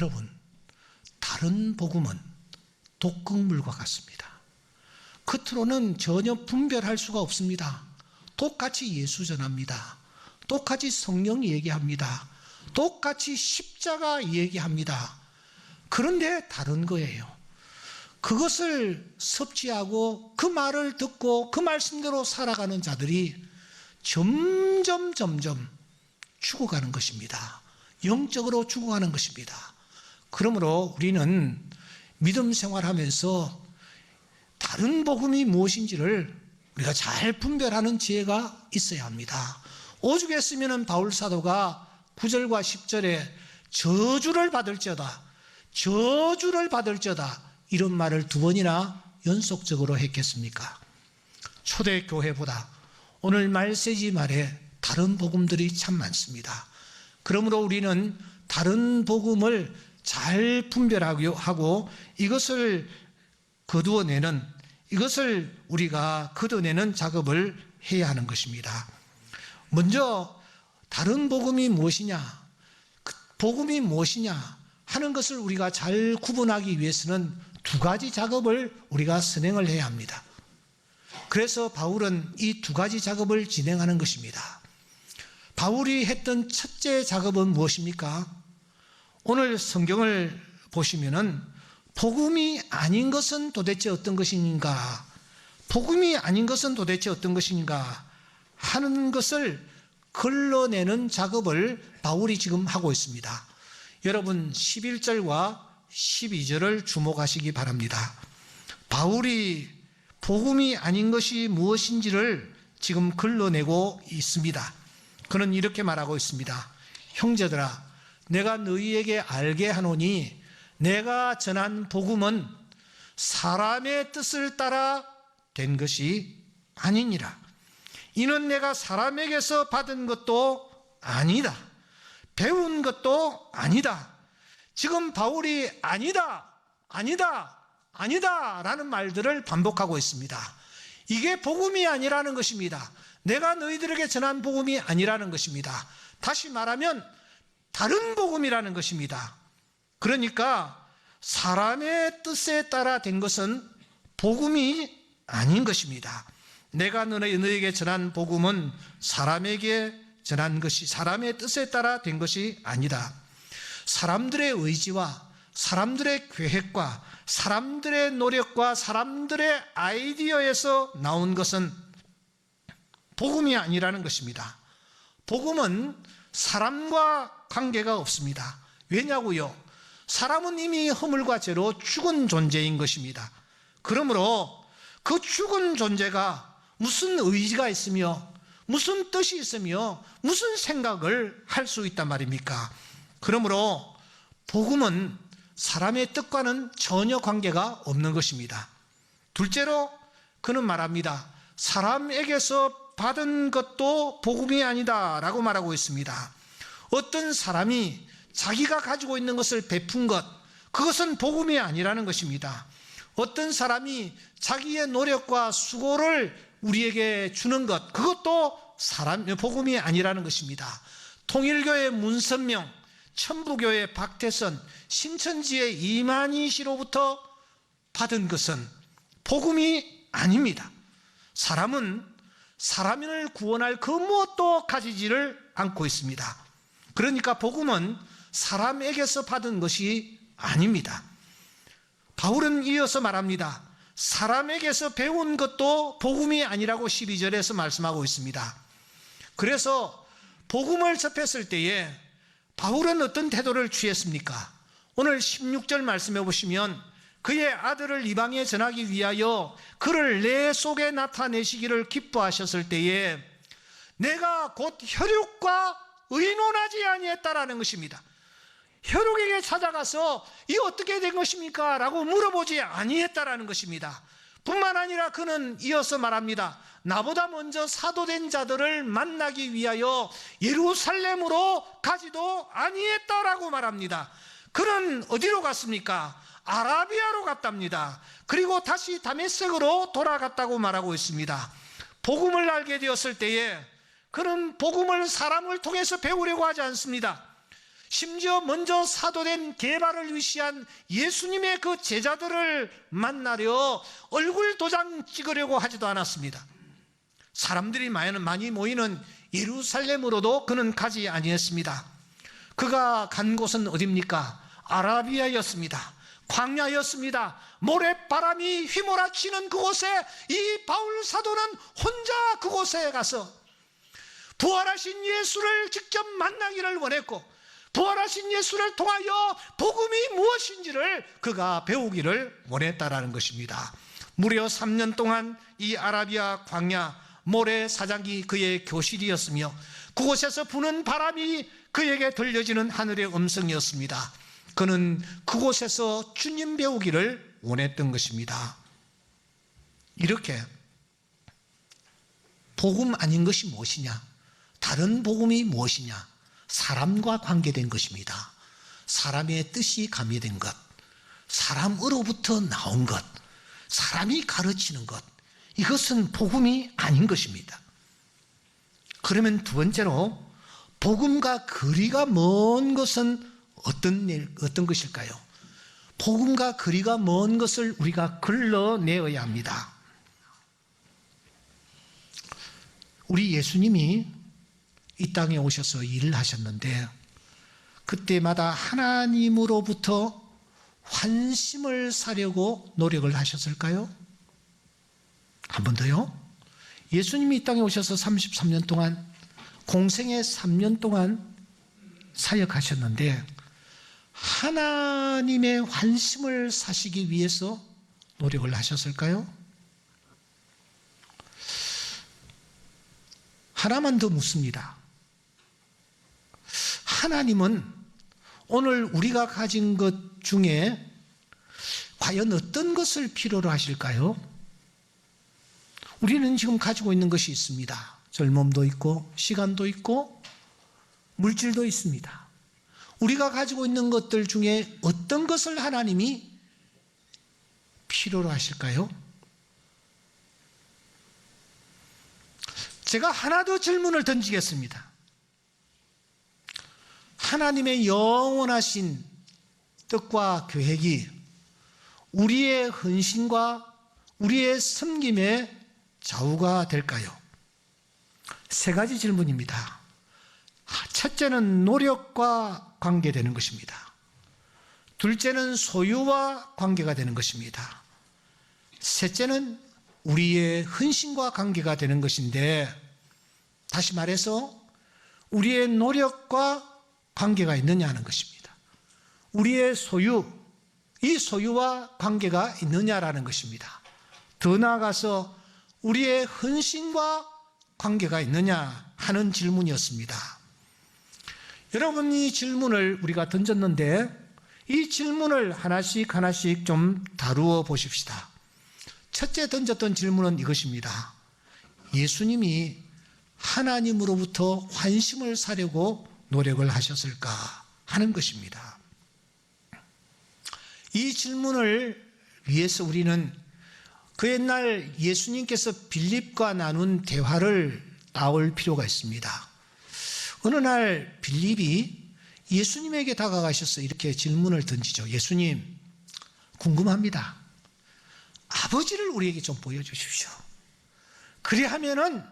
여러분, 다른 복음은 독극물과 같습니다. 겉으로는 전혀 분별할 수가 없습니다. 똑같이 예수 전합니다. 똑같이 성령 얘기합니다. 똑같이 십자가 얘기합니다. 그런데 다른 거예요. 그것을 섭취하고 그 말을 듣고 그 말씀대로 살아가는 자들이 점점 죽어가는 것입니다. 영적으로 죽어가는 것입니다. 그러므로 우리는 믿음 생활하면서 다른 복음이 무엇인지를 우리가 잘 분별하는 지혜가 있어야 합니다. 오죽했으면 바울 사도가 9절과 10절에 저주를 받을지어다, 저주를 받을지어다 이런 말을 2번이나 연속적으로 했겠습니까? 초대교회보다 오늘 말세지 말에 다른 복음들이 참 많습니다. 그러므로 우리는 다른 복음을 잘 분별하고 이것을 거두어내는, 이것을 우리가 걷어내는 작업을 해야 하는 것입니다. 먼저 다른 복음이 무엇이냐, 복음이 무엇이냐 하는 것을 우리가 잘 구분하기 위해서는 2가지 작업을 우리가 선행을 해야 합니다. 그래서 바울은 이 2가지 작업을 진행하는 것입니다. 바울이 했던 첫째 작업은 무엇입니까? 오늘 성경을 보시면은 복음이 아닌 것은 도대체 어떤 것인가, 복음이 아닌 것은 도대체 어떤 것인가 하는 것을 걸러내는 작업을 바울이 지금 하고 있습니다. 여러분 11절과 12절을 주목하시기 바랍니다. 바울이 복음이 아닌 것이 무엇인지를 지금 걸러내고 있습니다. 그는 이렇게 말하고 있습니다. 형제들아, 내가 너희에게 알게 하노니 내가 전한 복음은 사람의 뜻을 따라 된 것이 아니니라. 이는 내가 사람에게서 받은 것도 아니다, 배운 것도 아니다. 지금 바울이 아니다 라는 말들을 반복하고 있습니다. 이게 복음이 아니라는 것입니다. 내가 너희들에게 전한 복음이 아니라는 것입니다. 다시 말하면 다른 복음이라는 것입니다. 그러니까 사람의 뜻에 따라 된 것은 복음이 아닌 것입니다. 내가 너희에게 전한 복음은 사람에게 전한 것이, 사람의 뜻에 따라 된 것이 아니다. 사람들의 의지와 사람들의 계획과 사람들의 노력과 사람들의 아이디어에서 나온 것은 복음이 아니라는 것입니다. 복음은 사람과 관계가 없습니다. 왜냐고요? 사람은 이미 허물과 죄로 죽은 존재인 것입니다. 그러므로 그 죽은 존재가 무슨 의지가 있으며 무슨 뜻이 있으며 무슨 생각을 할 수 있단 말입니까? 그러므로 복음은 사람의 뜻과는 전혀 관계가 없는 것입니다. 둘째로 그는 말합니다. 사람에게서 받은 것도 복음이 아니다 라고 말하고 있습니다. 어떤 사람이 자기가 가지고 있는 것을 베푼 것, 그것은 복음이 아니라는 것입니다. 어떤 사람이 자기의 노력과 수고를 우리에게 주는 것, 그것도 복음이 아니라는 것입니다. 통일교의 문선명, 천부교의 박태선, 신천지의 이만희 씨로부터 받은 것은 복음이 아닙니다. 사람은 사람을 구원할 그 무엇도 가지지를 않고 있습니다. 그러니까 복음은 사람에게서 받은 것이 아닙니다. 바울은 이어서 말합니다. 사람에게서 배운 것도 복음이 아니라고 12절에서 말씀하고 있습니다. 그래서 복음을 접했을 때에 바울은 어떤 태도를 취했습니까? 오늘 16절 말씀해 보시면 그의 아들을 이방에 전하기 위하여 그를 내 속에 나타내시기를 기뻐하셨을 때에 내가 곧 혈육과 의논하지 아니했다라는 것입니다. 혈육에게 찾아가서 이 어떻게 된 것입니까? 라고 물어보지 아니했다라는 것입니다. 뿐만 아니라 그는 이어서 말합니다. 나보다 먼저 사도된 자들을 만나기 위하여 예루살렘으로 가지도 아니했다라고 말합니다. 그는 어디로 갔습니까? 아라비아로 갔답니다. 그리고 다시 다메섹으로 돌아갔다고 말하고 있습니다. 복음을 알게 되었을 때에 그는 복음을 사람을 통해서 배우려고 하지 않습니다. 심지어 먼저 사도된 게바를 위시한 예수님의 그 제자들을 만나려 얼굴 도장 찍으려고 하지도 않았습니다. 사람들이 많이 모이는 예루살렘으로도 그는 가지 아니했습니다. 그가 간 곳은 어디입니까? 아라비아였습니다. 광야였습니다. 모래바람이 휘몰아치는 그곳에 이 바울 사도는 혼자 그곳에 가서 부활하신 예수를 직접 만나기를 원했고, 부활하신 예수를 통하여 복음이 무엇인지를 그가 배우기를 원했다라는 것입니다. 무려 3년 동안 이 아라비아 광야 모래사장이 그의 교실이었으며, 그곳에서 부는 바람이 그에게 들려지는 하늘의 음성이었습니다. 그는 그곳에서 주님 배우기를 원했던 것입니다. 이렇게 복음 아닌 것이 무엇이냐? 다른 복음이 무엇이냐? 사람과 관계된 것입니다. 사람의 뜻이 가미된 것, 사람으로부터 나온 것, 사람이 가르치는 것, 이것은 복음이 아닌 것입니다. 그러면 두 번째로, 복음과 거리가 먼 것은 어떤 것일까요? 복음과 거리가 먼 것을 우리가 걸러내어야 합니다. 우리 예수님이 이 땅에 오셔서 일을 하셨는데, 그때마다 하나님으로부터 환심을 사려고 노력을 하셨을까요? 한 번 더요. 예수님이 이 땅에 오셔서 33년 동안, 공생의 3년 동안 사역하셨는데, 하나님의 환심을 사시기 위해서 노력을 하셨을까요? 하나만 더 묻습니다. 하나님은 오늘 우리가 가진 것 중에 과연 어떤 것을 필요로 하실까요? 우리는 지금 가지고 있는 것이 있습니다. 젊음도 있고 시간도 있고 물질도 있습니다. 우리가 가지고 있는 것들 중에 어떤 것을 하나님이 필요로 하실까요? 제가 하나 더 질문을 던지겠습니다. 하나님의 영원하신 뜻과 계획이 우리의 헌신과 우리의 섬김의 좌우가 될까요? 세 가지 질문입니다. 첫째는 노력과 관계되는 것입니다. 둘째는 소유와 관계가 되는 것입니다. 셋째는 우리의 헌신과 관계가 되는 것인데, 다시 말해서 우리의 노력과 관계가 있느냐 하는 것입니다. 우리의 소유, 이 소유와 관계가 있느냐라는 것입니다. 더 나아가서 우리의 헌신과 관계가 있느냐 하는 질문이었습니다. 여러분, 이 질문을 우리가 던졌는데, 이 질문을 하나씩 좀 다루어 보십시다. 첫째 던졌던 질문은 이것입니다. 예수님이 하나님으로부터 환심을 사려고 노력을 하셨을까 하는 것입니다. 이 질문을 위해서 우리는 그 옛날 예수님께서 빌립과 나눈 대화를 따올 필요가 있습니다. 어느 날 빌립이 예수님에게 다가가셔서 이렇게 질문을 던지죠. 예수님, 궁금합니다. 아버지를 우리에게 좀 보여주십시오. 그리하면은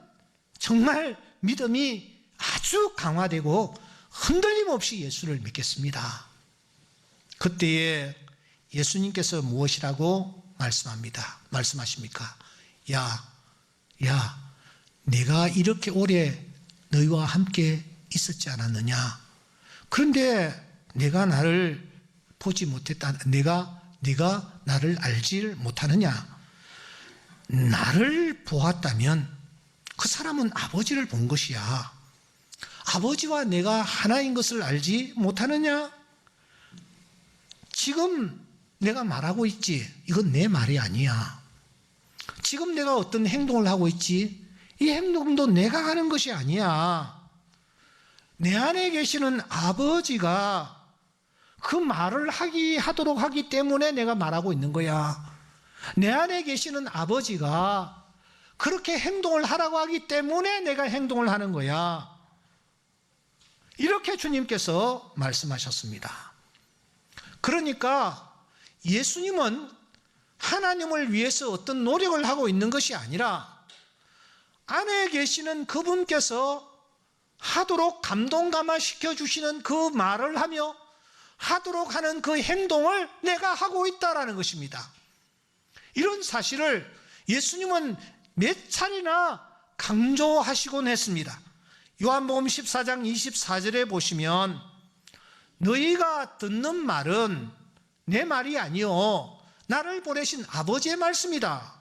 정말 믿음이 아주 강화되고 흔들림 없이 예수를 믿겠습니다. 그때에 예수님께서 무엇이라고 말씀하십니까? 야, 내가 이렇게 오래 너희와 함께 있었지 않았느냐? 그런데 내가 나를 보지 못했다. 네가 나를 알지 못하느냐? 나를 보았다면 그 사람은 아버지를 본 것이야. 아버지와 내가 하나인 것을 알지 못하느냐? 지금 내가 말하고 있지, 이건 내 말이 아니야. 지금 내가 어떤 행동을 하고 있지, 이 행동도 내가 하는 것이 아니야. 내 안에 계시는 아버지가 그 말을 하도록 하기 때문에 내가 말하고 있는 거야. 내 안에 계시는 아버지가 그렇게 행동을 하라고 하기 때문에 내가 행동을 하는 거야. 이렇게 주님께서 말씀하셨습니다. 그러니까 예수님은 하나님을 위해서 어떤 노력을 하고 있는 것이 아니라 안에 계시는 그분께서 하도록 감동감화 시켜주시는 그 말을 하며 하도록 하는 그 행동을 내가 하고 있다는 것입니다. 이런 사실을 예수님은 몇 차례나 강조하시곤 했습니다. 요한복음 14장 24절에 보시면 너희가 듣는 말은 내 말이 아니요 나를 보내신 아버지의 말씀이다.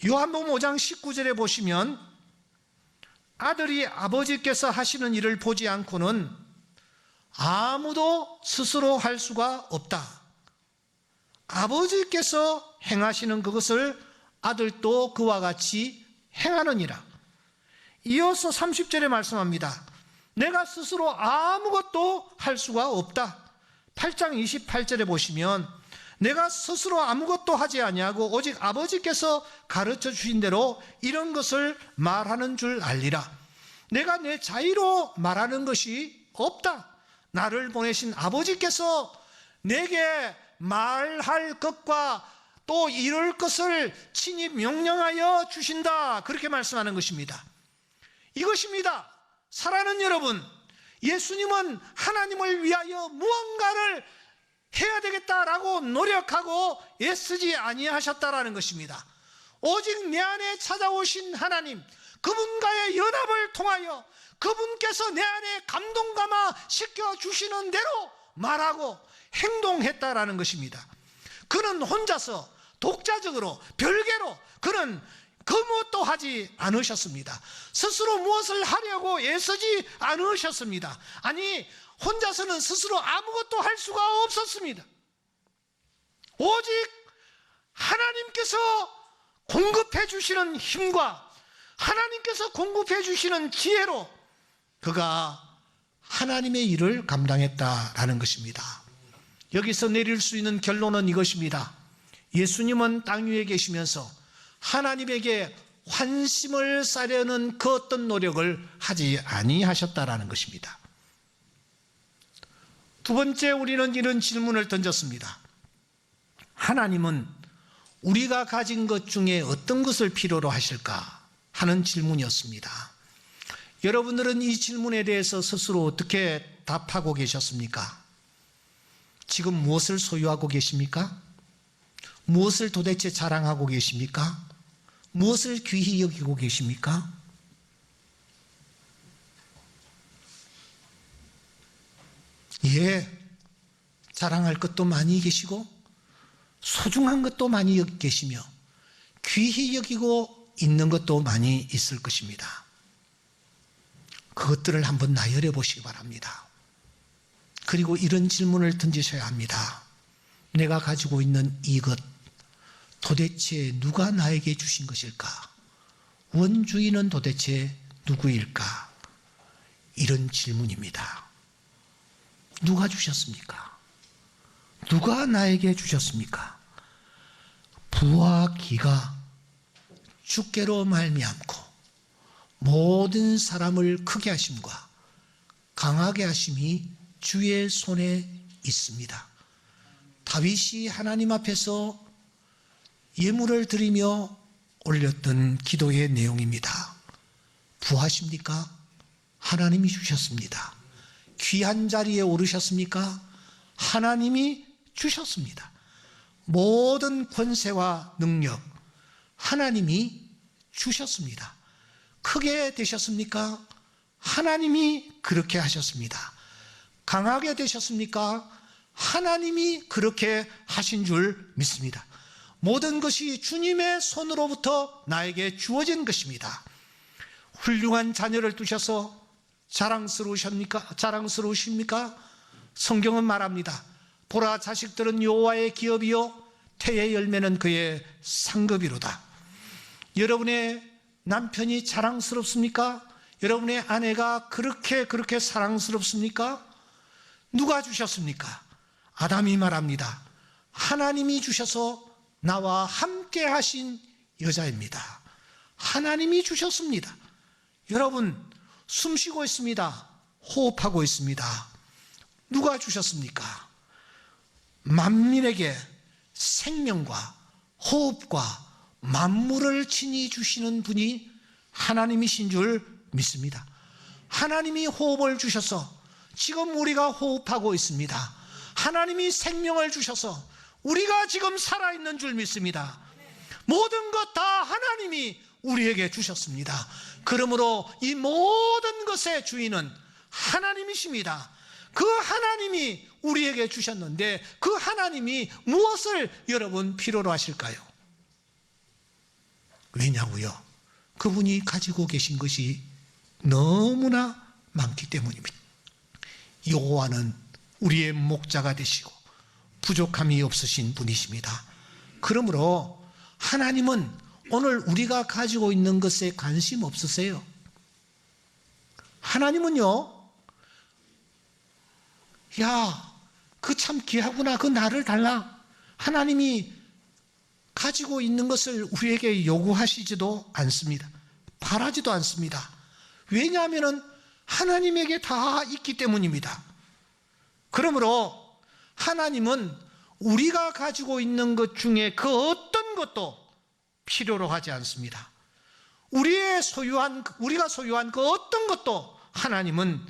요한복음 5장 19절에 보시면 아들이 아버지께서 하시는 일을 보지 않고는 아무도 스스로 할 수가 없다. 아버지께서 행하시는 그것을 아들도 그와 같이 행하느니라. 이어서 30절에 말씀합니다. 내가 스스로 아무것도 할 수가 없다. 8장 28절에 보시면 내가 스스로 아무것도 하지 아니하고 오직 아버지께서 가르쳐 주신 대로 이런 것을 말하는 줄 알리라. 내가 내 자의로 말하는 것이 없다. 나를 보내신 아버지께서 내게 말할 것과 또 이룰 것을 친히 명령하여 주신다. 그렇게 말씀하는 것입니다. 이것입니다. 사랑하는 여러분, 예수님은 하나님을 위하여 무언가를 해야 되겠다라고 노력하고 애쓰지 아니하셨다라는 것입니다. 오직 내 안에 찾아오신 하나님, 그분과의 연합을 통하여 그분께서 내 안에 감동감화 시켜주시는 대로 말하고 행동했다라는 것입니다. 그는 혼자서 독자적으로 별개로 그는 그 무엇도 하지 않으셨습니다. 스스로 무엇을 하려고 애쓰지 않으셨습니다. 아니, 혼자서는 스스로 아무것도 할 수가 없었습니다. 오직 하나님께서 공급해 주시는 힘과 하나님께서 공급해 주시는 지혜로 그가 하나님의 일을 감당했다라는 것입니다. 여기서 내릴 수 있는 결론은 이것입니다. 예수님은 땅 위에 계시면서 하나님에게 환심을 사려는 그 어떤 노력을 하지 아니하셨다라는 것입니다. 두 번째, 우리는 이런 질문을 던졌습니다. 하나님은 우리가 가진 것 중에 어떤 것을 필요로 하실까 하는 질문이었습니다. 여러분들은 이 질문에 대해서 스스로 어떻게 답하고 계셨습니까? 지금 무엇을 소유하고 계십니까? 무엇을 도대체 자랑하고 계십니까? 무엇을 귀히 여기고 계십니까? 예, 자랑할 것도 많이 계시고 소중한 것도 많이 계시며 귀히 여기고 있는 것도 많이 있을 것입니다. 그것들을 한번 나열해 보시기 바랍니다. 그리고 이런 질문을 던지셔야 합니다. 내가 가지고 있는 이것 도대체 누가 나에게 주신 것일까? 원주인은 도대체 누구일까? 이런 질문입니다. 누가 주셨습니까? 누가 나에게 주셨습니까? 부와 기가 주께로 말미암고 모든 사람을 크게 하심과 강하게 하심이 주의 손에 있습니다. 다윗이 하나님 앞에서 예물을 드리며 올렸던 기도의 내용입니다. 부하십니까? 하나님이 주셨습니다. 귀한 자리에 오르셨습니까? 하나님이 주셨습니다. 모든 권세와 능력 하나님이 주셨습니다. 크게 되셨습니까? 하나님이 그렇게 하셨습니다. 강하게 되셨습니까? 하나님이 그렇게 하신 줄 믿습니다. 모든 것이 주님의 손으로부터 나에게 주어진 것입니다. 훌륭한 자녀를 두셔서 자랑스러우십니까? 성경은 말합니다. 보라, 자식들은 여호와의 기업이요 태의 열매는 그의 상급이로다. 여러분의 남편이 자랑스럽습니까? 여러분의 아내가 그렇게 사랑스럽습니까? 누가 주셨습니까? 아담이 말합니다. 하나님이 주셔서 나와 함께 하신 여자입니다. 하나님이 주셨습니다. 여러분, 숨쉬고 있습니다. 호흡하고 있습니다. 누가 주셨습니까? 만민에게 생명과 호흡과 만물을 친히 주시는 분이 하나님이신 줄 믿습니다. 하나님이 호흡을 주셔서 지금 우리가 호흡하고 있습니다. 하나님이 생명을 주셔서 우리가 지금 살아있는 줄 믿습니다. 모든 것 다 하나님이 우리에게 주셨습니다. 그러므로 이 모든 것의 주인은 하나님이십니다. 그 하나님이 우리에게 주셨는데 그 하나님이 무엇을 여러분 필요로 하실까요? 왜냐고요? 그분이 가지고 계신 것이 너무나 많기 때문입니다. 여호와는 우리의 목자가 되시고 부족함이 없으신 분이십니다. 그러므로 하나님은 오늘 우리가 가지고 있는 것에 관심 없으세요. 하나님은요, 야, 그 참 귀하구나, 그 나를 달라. 하나님이 가지고 있는 것을 우리에게 요구하시지도 않습니다. 바라지도 않습니다. 왜냐하면 하나님에게 다 있기 때문입니다. 그러므로 하나님은 우리가 가지고 있는 것 중에 그 어떤 것도 필요로 하지 않습니다. 우리가 소유한 그 어떤 것도 하나님은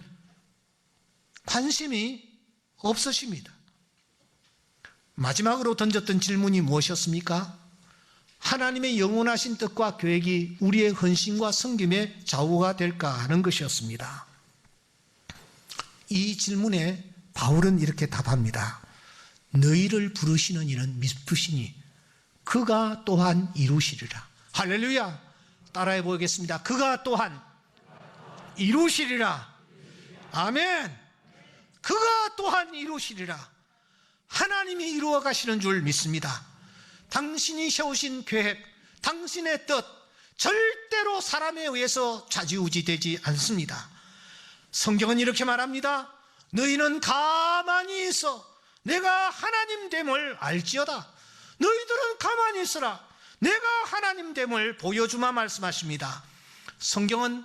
관심이 없으십니다. 마지막으로 던졌던 질문이 무엇이었습니까? 하나님의 영원하신 뜻과 계획이 우리의 헌신과 섬김의 좌우가 될까 하는 것이었습니다. 이 질문에 바울은 이렇게 답합니다. 너희를 부르시는 이는 미쁘시니 그가 또한 이루시리라. 할렐루야. 따라해 보겠습니다. 그가 또한 이루시리라. 아멘. 그가 또한 이루시리라. 하나님이 이루어 가시는 줄 믿습니다. 당신이 세우신 계획, 당신의 뜻 절대로 사람에 의해서 좌지우지되지 않습니다. 성경은 이렇게 말합니다. 너희는 가만히 있어 내가 하나님 됨을 알지어다. 너희들은 가만히 있으라 내가 하나님 됨을 보여주마 말씀하십니다. 성경은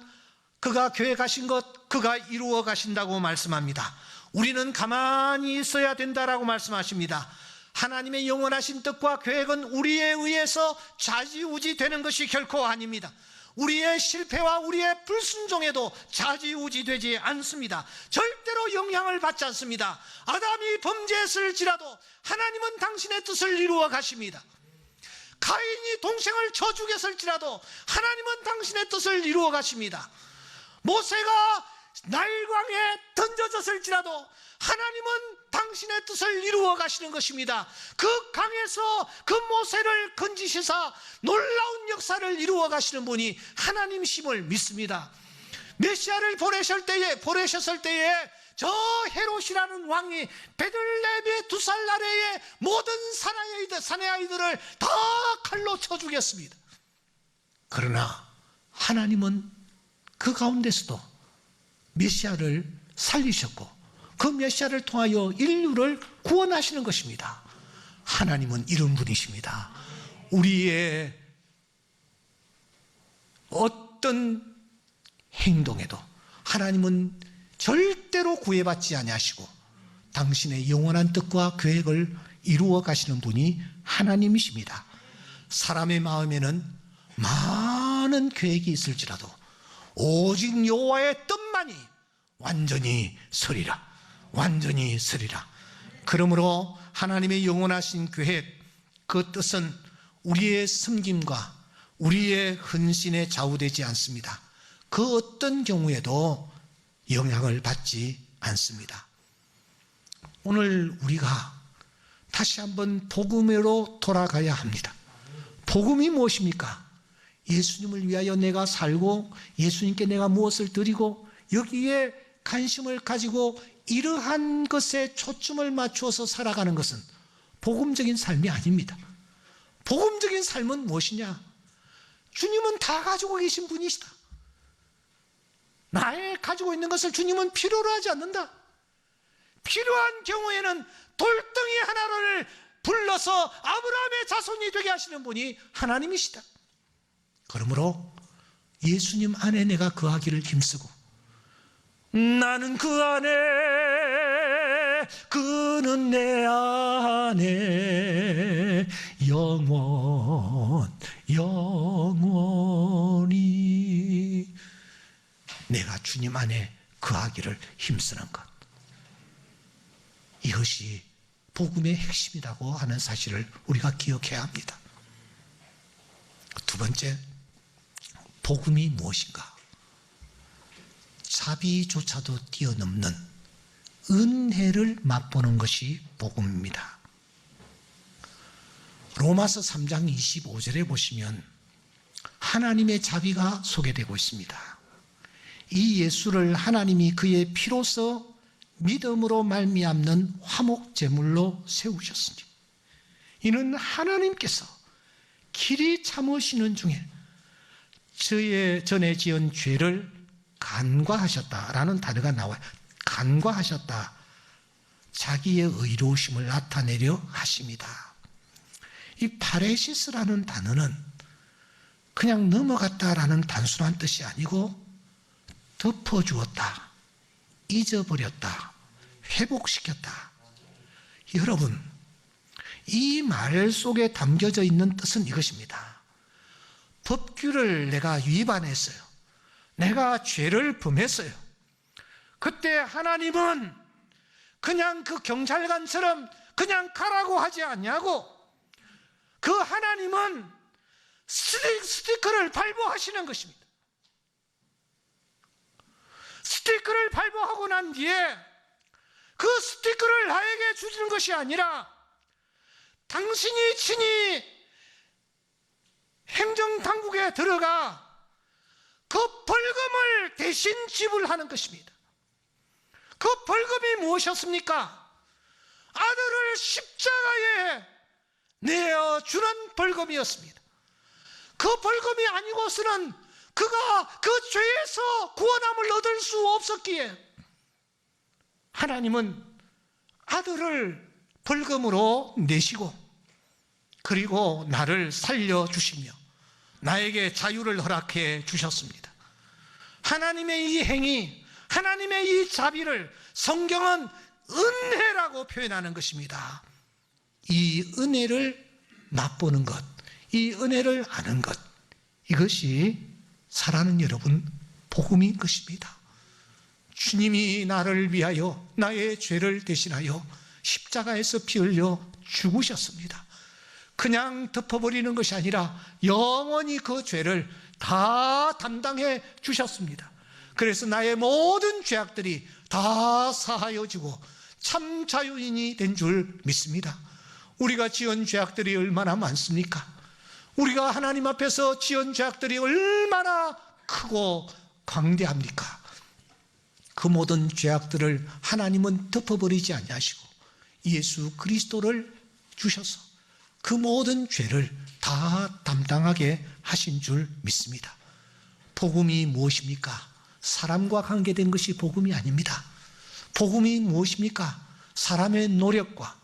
그가 계획하신 것 그가 이루어 가신다고 말씀합니다. 우리는 가만히 있어야 된다라고 말씀하십니다. 하나님의 영원하신 뜻과 계획은 우리에 의해서 좌지우지 되는 것이 결코 아닙니다. 우리의 실패와 우리의 불순종에도 좌지우지 되지 않습니다. 절대로 영향을 받지 않습니다. 아담이 범죄했을지라도 하나님은 당신의 뜻을 이루어 가십니다. 가인이 동생을 쳐 죽였을지라도 하나님은 당신의 뜻을 이루어 가십니다. 모세가 나일강에 던져졌을지라도 하나님은 당신의 뜻을 이루어 가시는 것입니다. 그 강에서 그 모세를 건지시사 놀라운 역사를 이루어 가시는 분이 하나님이심을 믿습니다. 메시아를 보내셨을 때에 저 헤롯이라는 왕이 베들레헴의 2살 아래의 모든 사내 아이들을 다 칼로 쳐 죽였습니다. 그러나 하나님은 그 가운데서도 메시아를 살리셨고 그 메시아를 통하여 인류를 구원하시는 것입니다. 하나님은 이런 분이십니다. 우리의 어떤 행동에도 하나님은 절대로 구애받지 아니하시고 당신의 영원한 뜻과 계획을 이루어 가시는 분이 하나님이십니다. 사람의 마음에는 많은 계획이 있을지라도 오직 여호와의 뜻만이 완전히 서리라. 완전히 서리라. 그러므로 하나님의 영원하신 계획, 그 뜻은 우리의 섬김과 우리의 헌신에 좌우되지 않습니다. 그 어떤 경우에도 영향을 받지 않습니다. 오늘 우리가 다시 한번 복음으로 돌아가야 합니다. 복음이 무엇입니까? 예수님을 위하여 내가 살고 예수님께 내가 무엇을 드리고 여기에 관심을 가지고 이러한 것에 초점을 맞추어서 살아가는 것은 복음적인 삶이 아닙니다. 복음적인 삶은 무엇이냐? 주님은 다 가지고 계신 분이시다. 나의 가지고 있는 것을 주님은 필요로 하지 않는다. 필요한 경우에는 돌덩이 하나를 불러서 아브라함의 자손이 되게 하시는 분이 하나님이시다. 그러므로 예수님 안에 내가 거하기를 힘쓰고 나는 그 안에, 그는 내 안에 영원히 내가 주님 안에 거하기를 힘쓰는 것, 이것이 복음의 핵심이라고 하는 사실을 우리가 기억해야 합니다. 두 번째, 복음이 무엇인가? 자비조차도 뛰어넘는 은혜를 맛보는 것이 복음입니다. 로마서 3장 25절에 보시면 하나님의 자비가 소개되고 있습니다. 이 예수를 하나님이 그의 피로써 믿음으로 말미암는 화목제물로 세우셨으니 이는 하나님께서 길이 참으시는 중에 저의 전에 지은 죄를 간과하셨다라는 단어가 나와요. 간과하셨다. 자기의 의로우심을 나타내려 하십니다. 이 파레시스라는 단어는 그냥 넘어갔다라는 단순한 뜻이 아니고 덮어주었다, 잊어버렸다, 회복시켰다. 여러분, 이 말 속에 담겨져 있는 뜻은 이것입니다. 법규를 내가 위반했어요. 내가 죄를 범했어요. 그때 하나님은 그냥 그 경찰관처럼 그냥 가라고 하지 않냐고, 그 하나님은 스티커를 발부하시는 것입니다. 스티커를 발부하고 난 뒤에 그 스티커를 나에게 주시는 것이 아니라 당신이 친히 행정당국에 들어가 그 벌금을 대신 지불하는 것입니다. 그 벌금이 무엇이었습니까? 아들을 십자가에 내어주는 벌금이었습니다. 그 벌금이 아니고서는 그가 그 죄에서 구원함을 얻을 수 없었기에 하나님은 아들을 벌금으로 내시고 그리고 나를 살려주시며 나에게 자유를 허락해 주셨습니다. 하나님의 이 행위, 하나님의 이 자비를 성경은 은혜라고 표현하는 것입니다. 이 은혜를 맛보는 것, 이 은혜를 아는 것, 이것이 사랑하는 여러분, 복음인 것입니다. 주님이 나를 위하여 나의 죄를 대신하여 십자가에서 피 흘려 죽으셨습니다. 그냥 덮어버리는 것이 아니라 영원히 그 죄를 다 담당해 주셨습니다. 그래서 나의 모든 죄악들이 다 사하여지고 참 자유인이 된 줄 믿습니다. 우리가 지은 죄악들이 얼마나 많습니까? 우리가 하나님 앞에서 지은 죄악들이 얼마나 크고 광대합니까? 그 모든 죄악들을 하나님은 덮어버리지 아니하시고 예수 그리스도를 주셔서 그 모든 죄를 다 담당하게 하신 줄 믿습니다. 복음이 무엇입니까? 사람과 관계된 것이 복음이 아닙니다. 복음이 무엇입니까? 사람의 노력과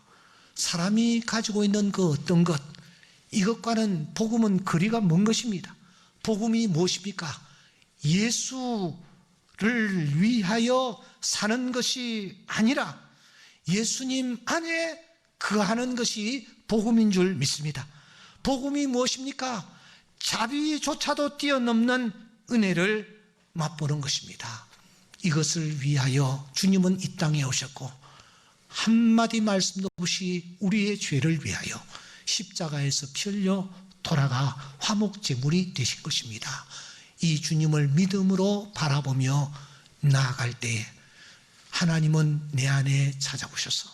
사람이 가지고 있는 그 어떤 것, 이것과는 복음은 거리가 먼 것입니다. 복음이 무엇입니까? 예수를 위하여 사는 것이 아니라 예수님 안에 거하는 것이 복음인 줄 믿습니다. 복음이 무엇입니까? 자비조차도 뛰어넘는 은혜를 맛보는 것입니다. 이것을 위하여 주님은 이 땅에 오셨고 한마디 말씀도 없이 우리의 죄를 위하여 십자가에서 피 흘려 돌아가 화목제물이 되신 것입니다. 이 주님을 믿음으로 바라보며 나아갈 때에 하나님은 내 안에 찾아오셔서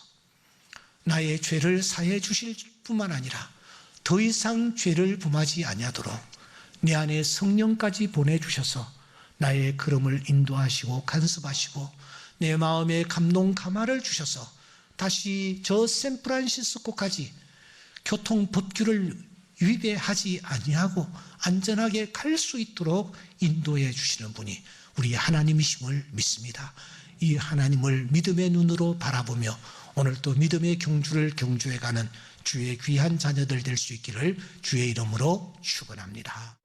나의 죄를 사해 주실 뿐만 아니라 더 이상 죄를 범하지 아니하도록 내 안에 성령까지 보내주셔서 나의 걸음을 인도하시고 간섭하시고 내 마음에 감동 감화를 주셔서 다시 저 샌프란시스코까지 교통 법규를 위배하지 아니하고 안전하게 갈 수 있도록 인도해 주시는 분이 우리 하나님이심을 믿습니다. 이 하나님을 믿음의 눈으로 바라보며 오늘도 믿음의 경주를 경주해가는 주의 귀한 자녀들 될 수 있기를 주의 이름으로 축원합니다.